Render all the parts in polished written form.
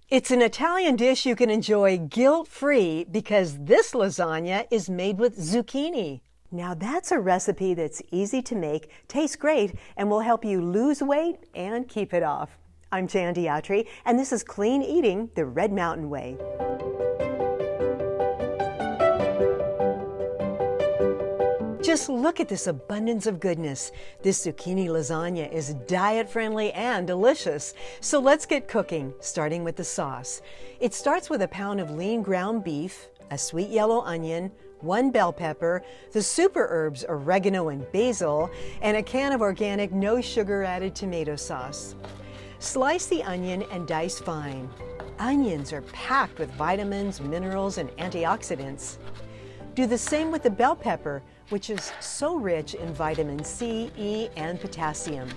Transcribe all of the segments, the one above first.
It's an Italian dish you can enjoy guilt-free because this lasagna is made with zucchini. Now that's a recipe that's easy to make, tastes great, and will help you lose weight and keep it off. I'm Jan Diatri, and this is Clean Eating the Red Mountain Way. Just look at this abundance of goodness. This zucchini lasagna is diet-friendly and delicious. So let's get cooking, starting with the sauce. It starts with a pound of lean ground beef, a sweet yellow onion, 1 bell pepper, the super herbs oregano and basil, and a can of organic no sugar added tomato sauce. Slice the onion and dice fine. Onions are packed with vitamins, minerals, and antioxidants. Do the same with the bell pepper, which is so rich in vitamin C, E, and potassium.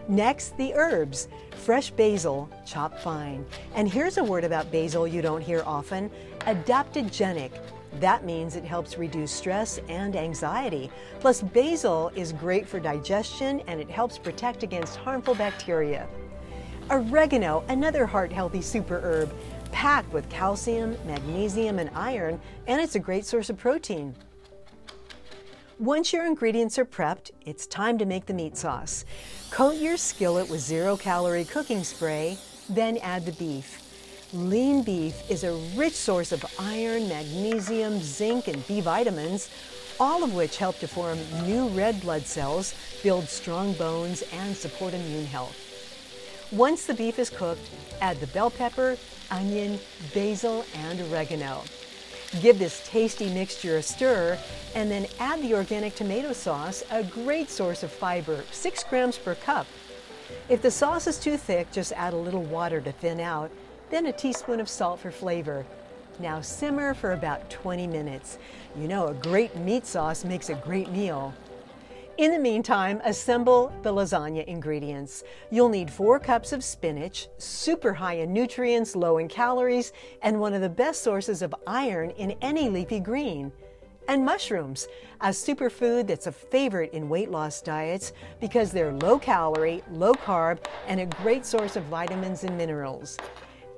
Next, the herbs. Fresh basil, chopped fine. And here's a word about basil you don't hear often, adaptogenic. That means it helps reduce stress and anxiety. Plus, basil is great for digestion and it helps protect against harmful bacteria. Oregano, another heart-healthy super herb, packed with calcium, magnesium, and iron, and it's a great source of protein. Once your ingredients are prepped, it's time to make the meat sauce. Coat your skillet with zero-calorie cooking spray, then add the beef. Lean beef is a rich source of iron, magnesium, zinc, and B vitamins, all of which help to form new red blood cells, build strong bones, and support immune health. Once the beef is cooked, add the bell pepper, onion, basil, and oregano. Give this tasty mixture a stir, and then add the organic tomato sauce, a great source of fiber, 6 grams per cup. If the sauce is too thick, just add a little water to thin out, then a teaspoon of salt for flavor. Now simmer for about 20 minutes. You know, a great meat sauce makes a great meal. In the meantime, assemble the lasagna ingredients. You'll need 4 cups of spinach, super high in nutrients, low in calories, and one of the best sources of iron in any leafy green. And mushrooms, a superfood that's a favorite in weight loss diets because they're low calorie, low carb, and a great source of vitamins and minerals.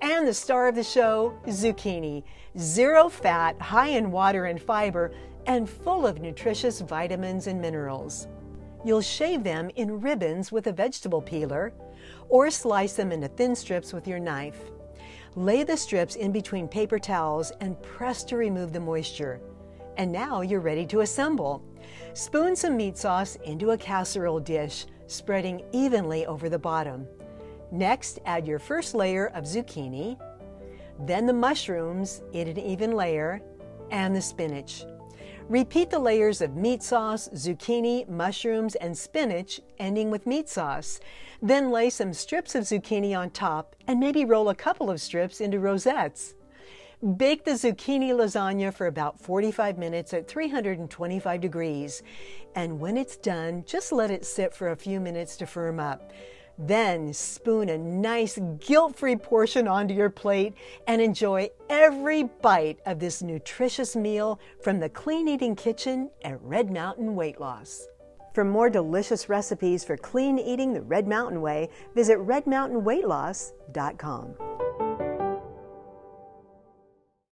And the star of the show, zucchini, 0 fat, high in water and fiber, and full of nutritious vitamins and minerals. You'll shave them in ribbons with a vegetable peeler or slice them into thin strips with your knife. Lay the strips in between paper towels and press to remove the moisture. And now you're ready to assemble. Spoon some meat sauce into a casserole dish, spreading evenly over the bottom. Next, add your first layer of zucchini, then the mushrooms in an even layer, and the spinach. Repeat the layers of meat sauce, zucchini, mushrooms, and spinach, ending with meat sauce. Then lay some strips of zucchini on top and maybe roll a couple of strips into rosettes. Bake the zucchini lasagna for about 45 minutes at 325 degrees. And when it's done, just let it sit for a few minutes to firm up. Then spoon a nice guilt-free portion onto your plate and enjoy every bite of this nutritious meal from the Clean Eating Kitchen at Red Mountain Weight Loss. For more delicious recipes for clean eating the Red Mountain Way, visit redmountainweightloss.com.